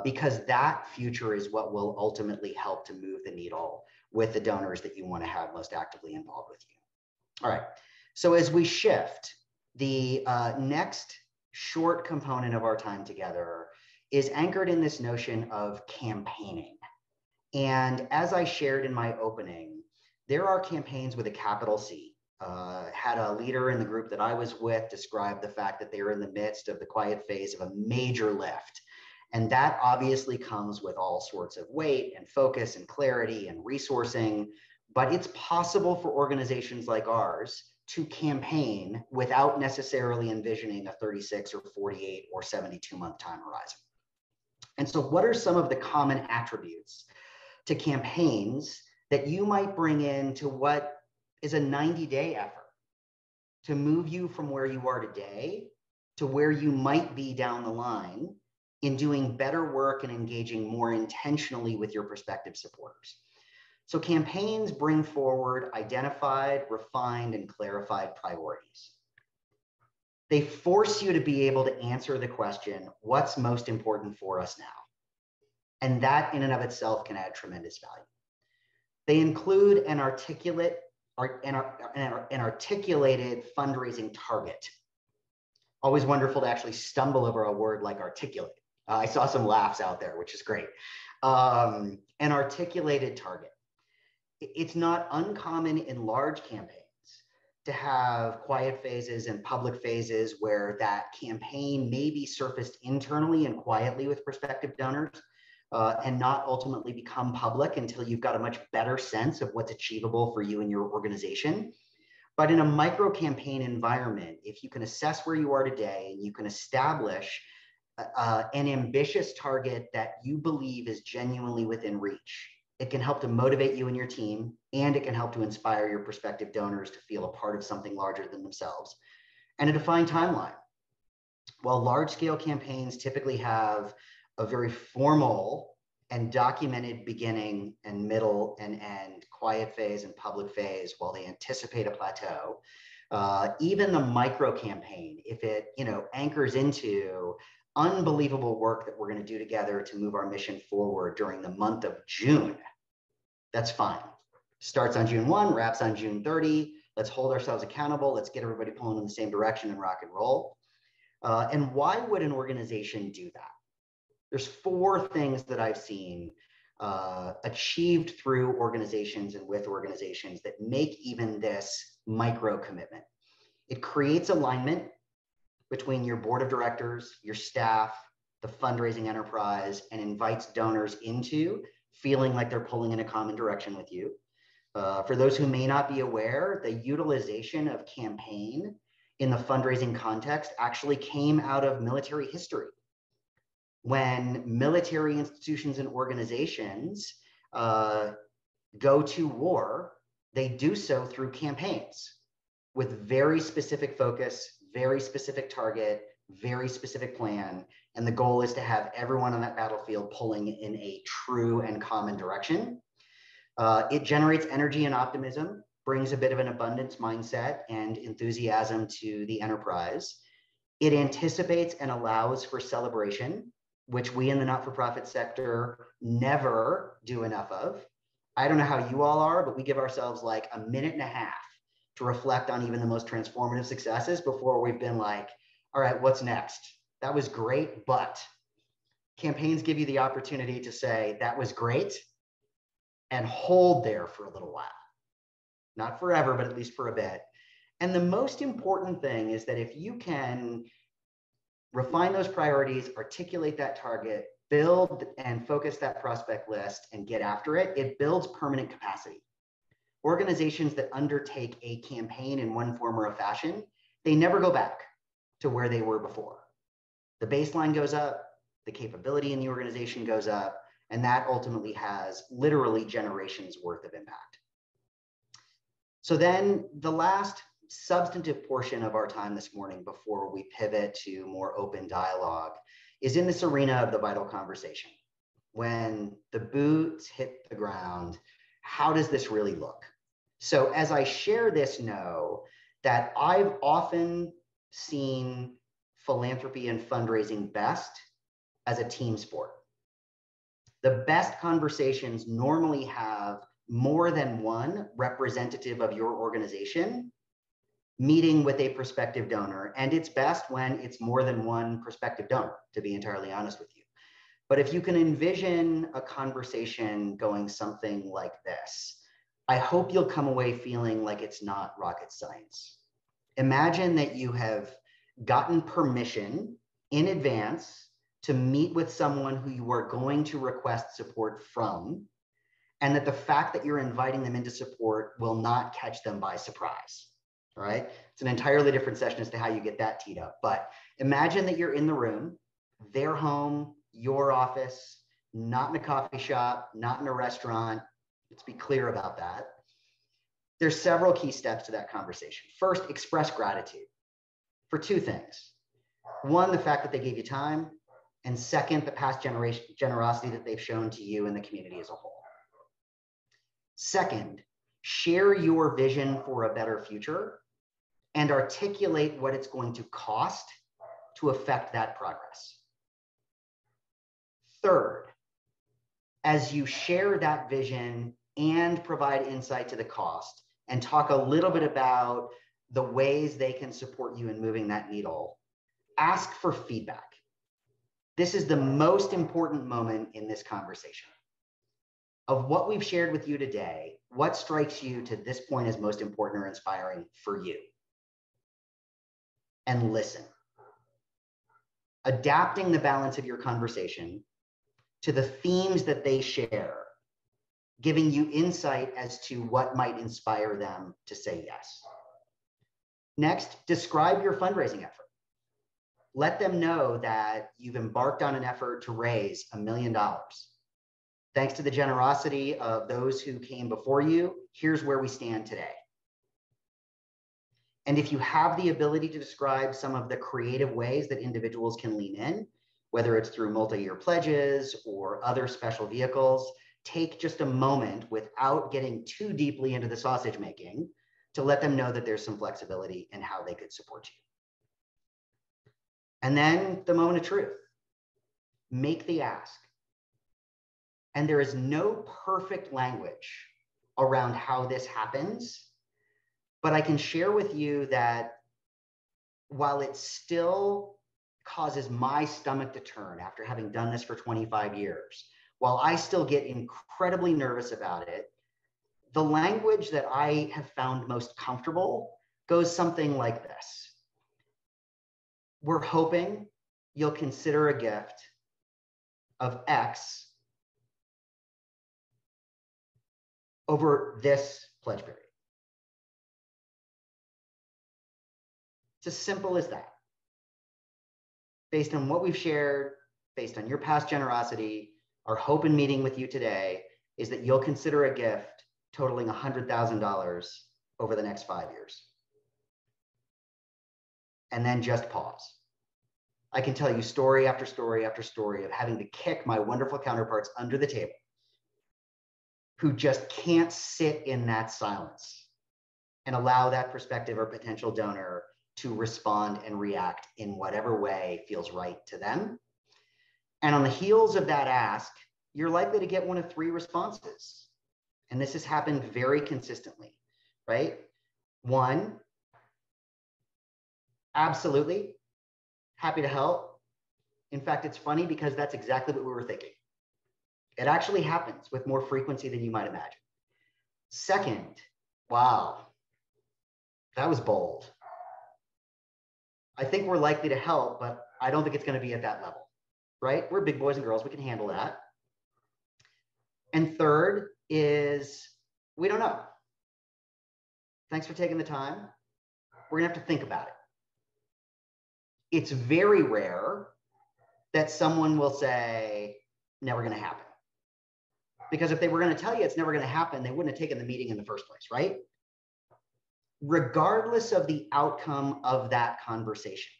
Speaker 2: because that future is what will ultimately help to move the needle with the donors that you want to have most actively involved with you. All right. So as we shift, the next short component of our time together is anchored in this notion of campaigning. And as I shared in my opening, there are campaigns with a capital C. Had a leader in the group that I was with describe the fact that they are in the midst of the quiet phase of a major lift. And that obviously comes with all sorts of weight and focus and clarity and resourcing, but it's possible for organizations like ours to campaign without necessarily envisioning a 36 or 48 or 72-month time horizon. And so what are some of the common attributes to campaigns that you might bring into what is a 90-day effort to move you from where you are today to where you might be down the line in doing better work and engaging more intentionally with your prospective supporters. So campaigns bring forward identified, refined, and clarified priorities. They force you to be able to answer the question, what's most important for us now? And that in and of itself can add tremendous value. They include an articulated fundraising target. Always wonderful to actually stumble over a word like articulate. I saw some laughs out there, which is great. An articulated target. It's not uncommon in large campaigns to have quiet phases and public phases where that campaign may be surfaced internally and quietly with prospective donors and not ultimately become public until you've got a much better sense of what's achievable for you and your organization. But in a micro campaign environment, if you can assess where you are today and you can establish an ambitious target that you believe is genuinely within reach, it can help to motivate you and your team, and it can help to inspire your prospective donors to feel a part of something larger than themselves. And a defined timeline. While large-scale campaigns typically have a very formal and documented beginning and middle and end, quiet phase and public phase, while they anticipate a plateau, even the micro campaign, if it anchors into unbelievable work that we're going to do together to move our mission forward during the month of June, that's fine. Starts on June 1, wraps on June 30. Let's hold ourselves accountable. Let's get everybody pulling in the same direction and rock and roll. And why would an organization do that? There's 4 things that I've seen achieved through organizations and with organizations that make even this micro commitment. It creates alignment between your board of directors, your staff, the fundraising enterprise, and invites donors into feeling like they're pulling in a common direction with you. For those who may not be aware, the utilization of campaign in the fundraising context actually came out of military history. When military institutions and organizations go to war, they do so through campaigns with very specific focus, very specific target, very specific plan. And the goal is to have everyone on that battlefield pulling in a true and common direction. It generates energy and optimism, brings a bit of an abundance mindset and enthusiasm to the enterprise. It anticipates and allows for celebration, which we in the not-for-profit sector never do enough of. I don't know how you all are, but we give ourselves like a minute and a half to reflect on even the most transformative successes before we've been like, all right, what's next? That was great, but campaigns give you the opportunity to say, that was great, and hold there for a little while. Not forever, but at least for a bit. And the most important thing is that if you can refine those priorities, articulate that target, build and focus that prospect list and get after it, it builds permanent capacity. Organizations that undertake a campaign in one form or a fashion, they never go back to where they were before. The baseline goes up, the capability in the organization goes up, and that ultimately has literally generations worth of impact. So then the last substantive portion of our time this morning before we pivot to more open dialogue is in this arena of the vital conversation. When the boots hit the ground, how does this really look? So as I share this, know that I've often seen philanthropy and fundraising best as a team sport. The best conversations normally have more than one representative of your organization meeting with a prospective donor. And it's best when it's more than one prospective donor, to be entirely honest with you. But if you can envision a conversation going something like this, I hope you'll come away feeling like it's not rocket science. Imagine that you have gotten permission in advance to meet with someone who you are going to request support from, and that the fact that you're inviting them into support will not catch them by surprise. All right. It's an entirely different session as to how you get that teed up. But imagine that you're in the room, their home, your office, not in a coffee shop, not in a restaurant. Let's be clear about that. There's several key steps to that conversation. First, express gratitude for 2 things. 1, the fact that they gave you time. And second, the past generosity that they've shown to you and the community as a whole. Second, share your vision for a better future and articulate what it's going to cost to affect that progress. Third, as you share that vision and provide insight to the cost and talk a little bit about the ways they can support you in moving that needle, ask for feedback. This is the most important moment in this conversation. Of what we've shared with you today, what strikes you to this point as most important or inspiring for you? And listen. Adapting the balance of your conversation to the themes that they share, giving you insight as to what might inspire them to say yes. Next, describe your fundraising effort. Let them know that you've embarked on an effort to raise $1 million. Thanks to the generosity of those who came before you, here's where we stand today. And if you have the ability to describe some of the creative ways that individuals can lean in, whether it's through multi-year pledges or other special vehicles, take just a moment without getting too deeply into the sausage making to let them know that there's some flexibility in how they could support you. And then the moment of truth. Make the ask. And there is no perfect language around how this happens, but I can share with you that while it still causes my stomach to turn after having done this for 25 years, while I still get incredibly nervous about it, the language that I have found most comfortable goes something like this. We're hoping you'll consider a gift of X over this pledge period. It's as simple as that. Based on what we've shared, based on your past generosity, our hope in meeting with you today is that you'll consider a gift totaling $100,000 over the next 5 years. And then just pause. I can tell you story after story after story of having to kick my wonderful counterparts under the table who just can't sit in that silence and allow that prospective or potential donor to respond and react in whatever way feels right to them. And on the heels of that ask, you're likely to get one of 3 responses. And this has happened very consistently, right? 1, absolutely, happy to help. In fact, it's funny because that's exactly what we were thinking. It actually happens with more frequency than you might imagine. Second, wow, that was bold. I think we're likely to help, but I don't think it's going to be at that level, right? We're big boys and girls. We can handle that. And third is, we don't know. Thanks for taking the time. We're going to have to think about it. It's very rare that someone will say, never going to happen. Because if they were going to tell you it's never going to happen, they wouldn't have taken the meeting in the first place, right? Regardless of the outcome of that conversation,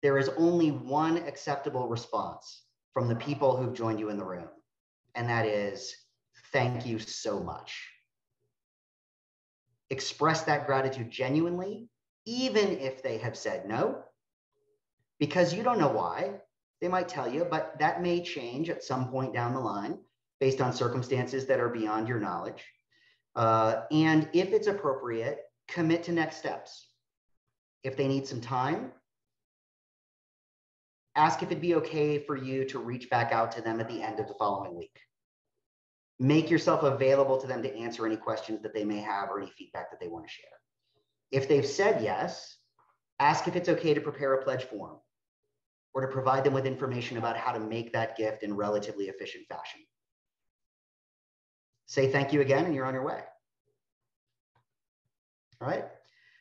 Speaker 2: there is only one acceptable response from the people who've joined you in the room, and that is, thank you so much. Express that gratitude genuinely, even if they have said no, because you don't know why. They might tell you, but that may change at some point down the line based on circumstances that are beyond your knowledge. And if it's appropriate, commit to next steps. If they need some time, ask if it'd be okay for you to reach back out to them at the end of the following week. Make yourself available to them to answer any questions that they may have or any feedback that they want to share. If they've said yes, ask if it's okay to prepare a pledge form or to provide them with information about how to make that gift in relatively efficient fashion. Say thank you again and you're on your way. All right.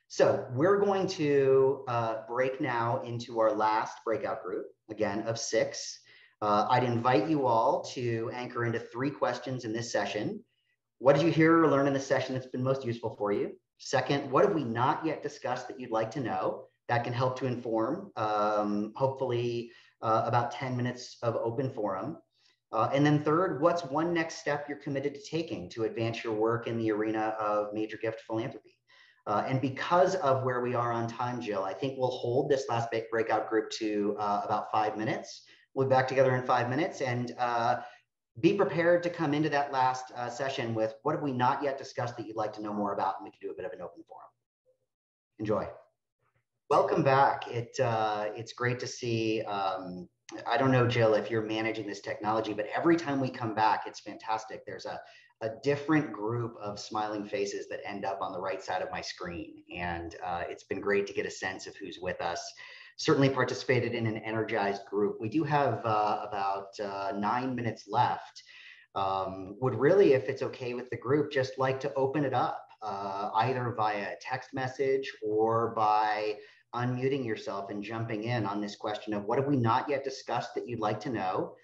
Speaker 2: So we're going to break now into our last breakout group, again, of 6. I'd invite you all to anchor into 3 questions in this session. What did you hear or learn in this session that's been most useful for you? Second, what have we not yet discussed that you'd like to know that can help to inform, hopefully, about 10 minutes of open forum. And then third, what's one next step you're committed to taking to advance your work in the arena of major gift philanthropy? And because of where we are on time, Jill, I think we'll hold this last breakout group to about 5 minutes. We'll be back together in 5 minutes, and be prepared to come into that last session with what have we not yet discussed that you'd like to know more about, and we can do a bit of an open forum. Enjoy. Welcome back. It's great to see. I don't know, Jill, if you're managing this technology, but every time we come back, it's fantastic. There's a different group of smiling faces that end up on the right side of my screen. And it's been great to get a sense of who's with us. Certainly participated in an energized group. We do have about 9 minutes left. Would really, if it's okay with the group, just like to open it up, either via text message or by unmuting yourself and jumping in on this question of what have we not yet discussed that you'd like to know.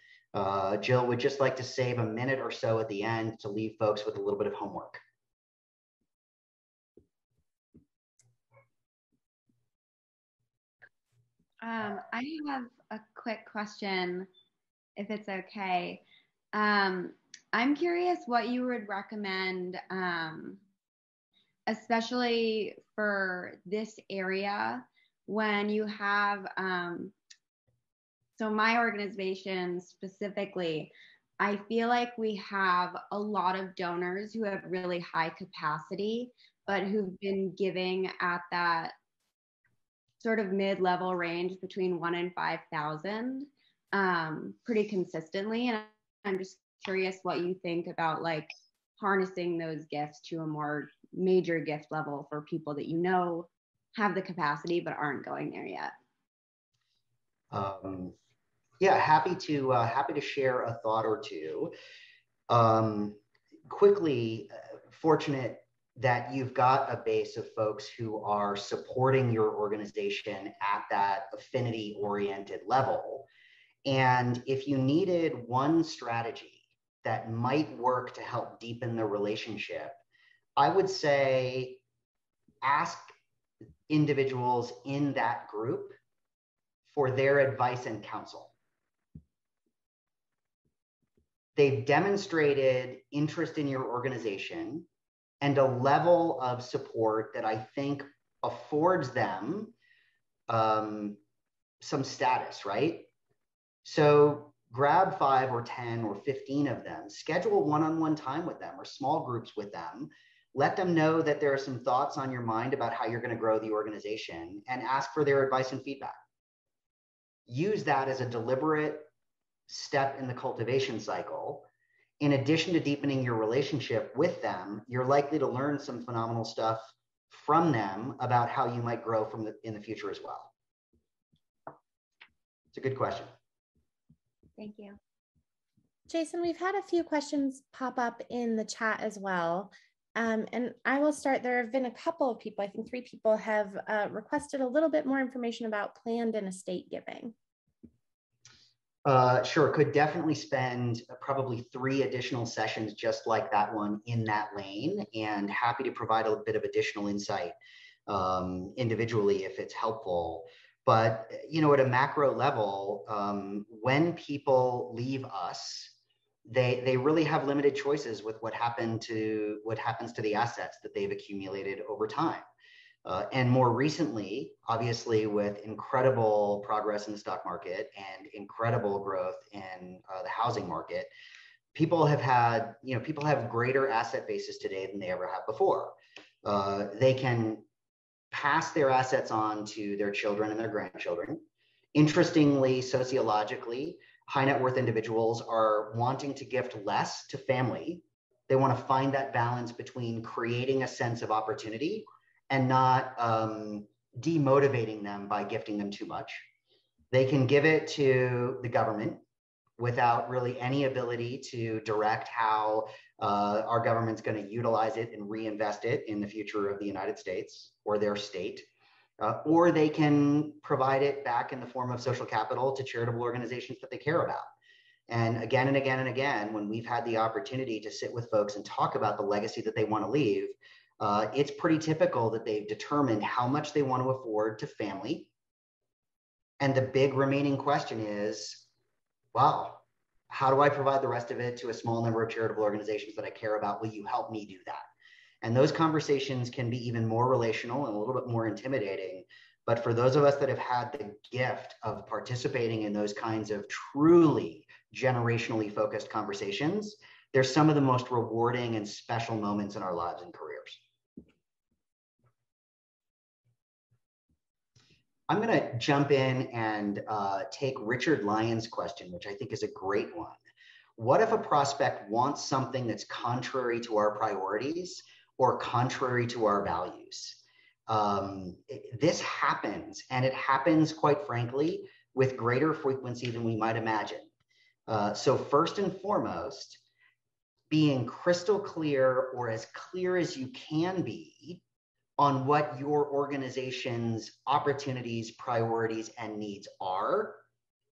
Speaker 2: Jill would just like to save a minute or so at the end to leave folks with a little bit of homework.
Speaker 5: I have a quick question, if it's okay. I'm curious what you would recommend, especially for this area, when you have, so my organization specifically, I feel like we have a lot of donors who have really high capacity, but who've been giving at that sort of mid-level range between 1 and 5,000 pretty consistently. And I'm just curious what you think about like harnessing those gifts to a more major gift level for people that you know have the capacity but aren't going there yet.
Speaker 2: Yeah, happy to share a thought or two. Quickly, fortunate that you've got a base of folks who are supporting your organization at that affinity-oriented level. And if you needed one strategy that might work to help deepen the relationship, I would say ask individuals in that group for their advice and counsel. They've demonstrated interest in your organization and a level of support that I think affords them some status, right? So grab 5 or 10 or 15 of them, schedule one-on-one time with them or small groups with them, let them know that there are some thoughts on your mind about how you're going to grow the organization, and ask for their advice and feedback. Use that as a deliberate step in the cultivation cycle. In addition to deepening your relationship with them, you're likely to learn some phenomenal stuff from them about how you might grow in the future as well. It's a good question.
Speaker 5: Thank you.
Speaker 1: Jason, we've had a few questions pop up in the chat as well. And I will start. There have been a couple of people, I think 3 people have requested a little bit more information about planned and estate giving.
Speaker 2: Sure, could definitely spend probably 3 additional sessions just like that one in that lane, and happy to provide a bit of additional insight individually if it's helpful. But, you know, at a macro level, when people leave us, they really have limited choices with what happens to the assets that they've accumulated over time. And more recently, obviously, with incredible progress in the stock market and incredible growth in the housing market, people have greater asset bases today than they ever have before. They can pass their assets on to their children and their grandchildren. Interestingly, sociologically, high net worth individuals are wanting to gift less to family. They want to find that balance between creating a sense of opportunity and not demotivating them by gifting them too much. They can give it to the government without really any ability to direct how our government's going to utilize it and reinvest it in the future of the United States or their state. Or they can provide it back in the form of social capital to charitable organizations that they care about. And again and again and again, when we've had the opportunity to sit with folks and talk about the legacy that they want to leave, it's pretty typical that they've determined how much they want to afford to family And the big remaining question is, wow, how do I provide the rest of it to a small number of charitable organizations that I care about? Will you help me do that? And those conversations can be even more relational and a little bit more intimidating. But for those of us that have had the gift of participating in those kinds of truly generationally focused conversations, they're some of the most rewarding and special moments in our lives and careers. I'm going to jump in and take Richard Lyon's question, which I think is a great one. What if a prospect wants something that's contrary to our priorities or contrary to our values? This happens, and it happens, quite frankly, with greater frequency than we might imagine. So first and foremost, being crystal clear, or as clear as you can be, on what your organization's opportunities, priorities, and needs are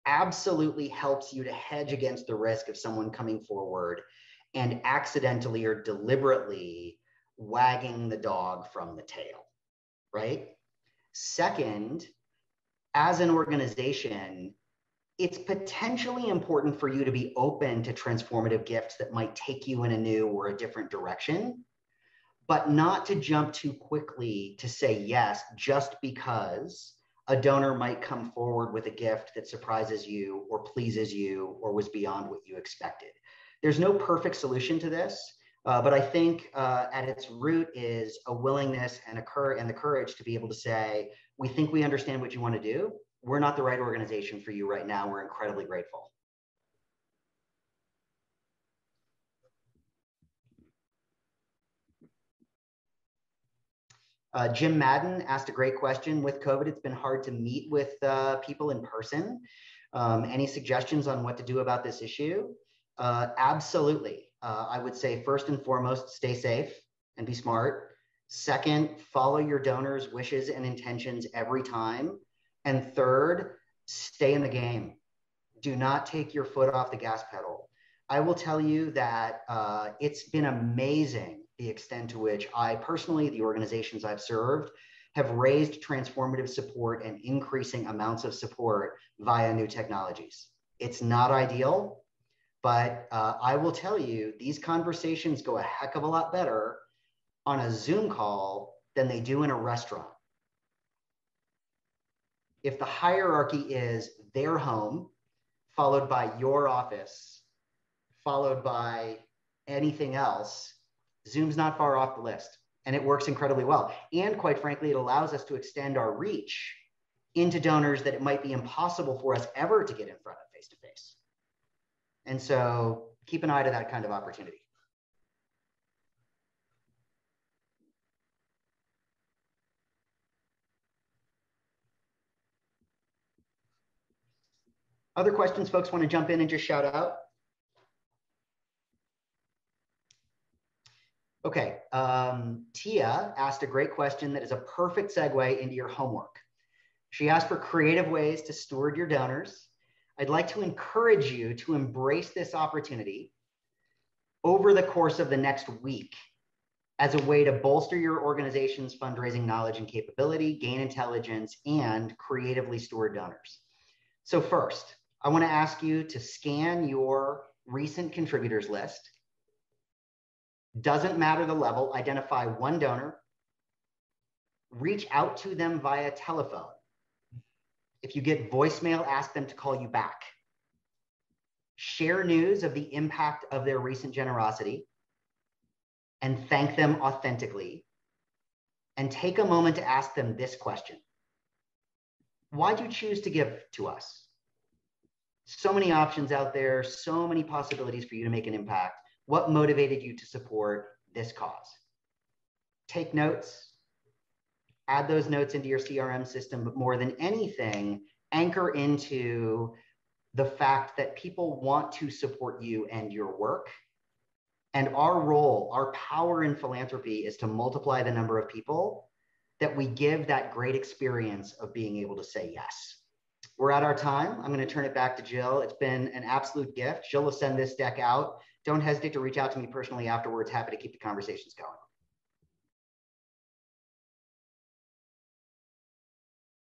Speaker 2: absolutely helps you to hedge against the risk of someone coming forward and accidentally or deliberately wagging the dog from the tail, right? Second, as an organization, it's potentially important for you to be open to transformative gifts that might take you in a new or a different direction, but not to jump too quickly to say yes just because a donor might come forward with a gift that surprises you or pleases you or was beyond what you expected. There's no perfect solution to this, but I think at its root is a willingness and the courage to be able to say, we think we understand what you want to do. We're not the right organization for you right now. We're incredibly grateful. Jim Madden asked a great question. With COVID, it's been hard to meet with people in person. Any suggestions on what to do about this issue? Absolutely. I would say first and foremost, stay safe and be smart. Second, follow your donors' wishes and intentions every time. And third, stay in the game. Do not take your foot off the gas pedal. I will tell you that it's been amazing the extent to which I personally, the organizations I've served, have raised transformative support and increasing amounts of support via new technologies. It's not ideal, but I will tell you, these conversations go a heck of a lot better on a Zoom call than they do in a restaurant. If the hierarchy is their home, followed by your office, followed by anything else, Zoom's not far off the list, and it works incredibly well. And quite frankly, it allows us to extend our reach into donors that it might be impossible for us ever to get in front of face-to-face. And so keep an eye to that kind of opportunity. Other questions folks want to jump in and just shout out? Okay, Tia asked a great question that is a perfect segue into your homework. She asked for creative ways to steward your donors. I'd like to encourage you to embrace this opportunity over the course of the next week as a way to bolster your organization's fundraising knowledge and capability, gain intelligence, and creatively steward donors. So first, I want to ask you to scan your recent contributors list. Doesn't matter the level, identify one donor, reach out to them via telephone. If you get voicemail, ask them to call you back. Share news of the impact of their recent generosity and thank them authentically. And take a moment to ask them this question. Why'd you choose to give to us? So many options out there, so many possibilities for you to make an impact. What motivated you to support this cause? Take notes, add those notes into your CRM system, but more than anything, anchor into the fact that people want to support you and your work. And our role, our power in philanthropy is to multiply the number of people that we give that great experience of being able to say yes. We're at our time. I'm going to turn it back to Jill. It's been an absolute gift. Jill will send this deck out. Don't hesitate to reach out to me personally afterwards. Happy to keep the conversations going.